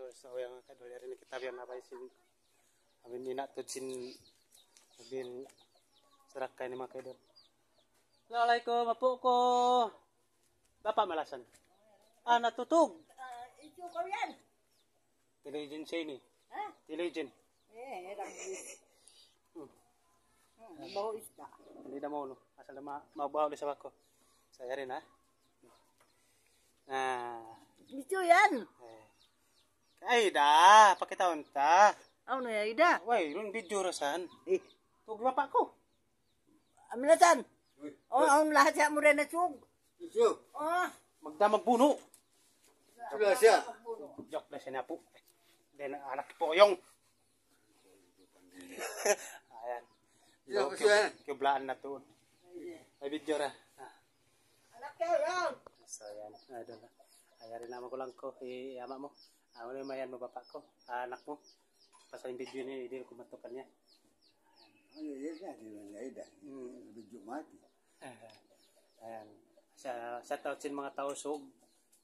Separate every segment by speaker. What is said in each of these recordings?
Speaker 1: kadol so yang kadol rin kita biar napay sin amin inatod sin bil serakay ni mga kadol. Assalamualaikum apo ko. Bapak malasan. Natutog.
Speaker 2: Ito ko yan.
Speaker 1: Television siya ini.
Speaker 2: Ha?
Speaker 1: Television.
Speaker 2: Rambis. Baho isda.
Speaker 1: Hindi na mo no. Asal na mabahaw sa bako. Saya rin ha.
Speaker 2: Ito yan.
Speaker 1: Ay da, pakitaon ta.
Speaker 2: Ano ya ida?
Speaker 1: Way, ron video rasan.
Speaker 2: Eh,
Speaker 1: Tug bapak ko.
Speaker 2: aminatan. Ang lahat siya mo rin na sug.
Speaker 3: Ito.
Speaker 1: Magdamag puno.
Speaker 3: Sudah siya.
Speaker 1: Joke na siya na po. Then anak po yung. Ayan.
Speaker 3: Siya po siya.
Speaker 1: Kiblaan na to. May video ra.
Speaker 2: Anak kayo yan.
Speaker 1: So ayan. Ayan. Ayan rin naman ko lang ko. Iyama mo. Ano yung mayan mo bapak ko. Anak mo. Pasaling video niya. Hindi ko matukan niya.
Speaker 3: Ano yan na? Di ba na Video mati.
Speaker 1: Ayan. Sa tawsin mga tausog.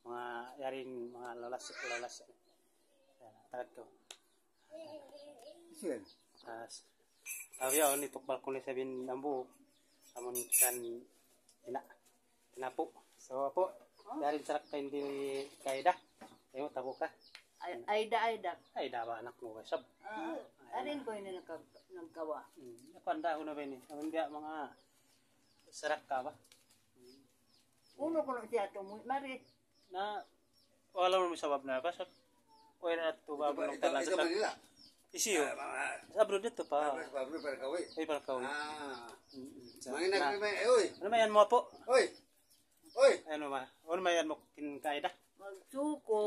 Speaker 1: Mga yaring mga lalas. Ayan. Tagad ko.
Speaker 3: Siya.
Speaker 1: Sabi yun, itukbal ko na sabihin ng buhok. Amon kan tinapo. So po, yarin sarak ka hindi kaida. Ayaw tabo ka.
Speaker 2: Aida.
Speaker 1: Aida ba anak mo? Sab.
Speaker 2: Arin ko yun nagkawa.
Speaker 1: Napanda ko na ba yun? Hindi mga sarak ka ba?
Speaker 2: Uno ko na siya ito. Mari.
Speaker 1: Na wala mo sabab na ba? Uy na ito ba?
Speaker 3: Ito Manila.
Speaker 1: Isiyo. Sa abroad dito pa.
Speaker 3: Pablo para kawin.
Speaker 1: Ay para kawin.
Speaker 3: Mangin na kami. Uy.
Speaker 1: Ano mayan mo po?
Speaker 3: Uy. Uy.
Speaker 1: Ano ma? Ano mayan mo kinkaida?
Speaker 2: Magsuko.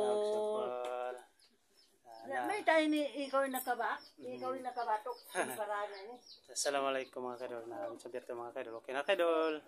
Speaker 2: May tayo ni ikaw yung nakaba. Ikaw yung nakabatok. Parana ni.
Speaker 1: Assalamualaikum mga kadol. Sabihan ko mga kadol. Okay na kadol.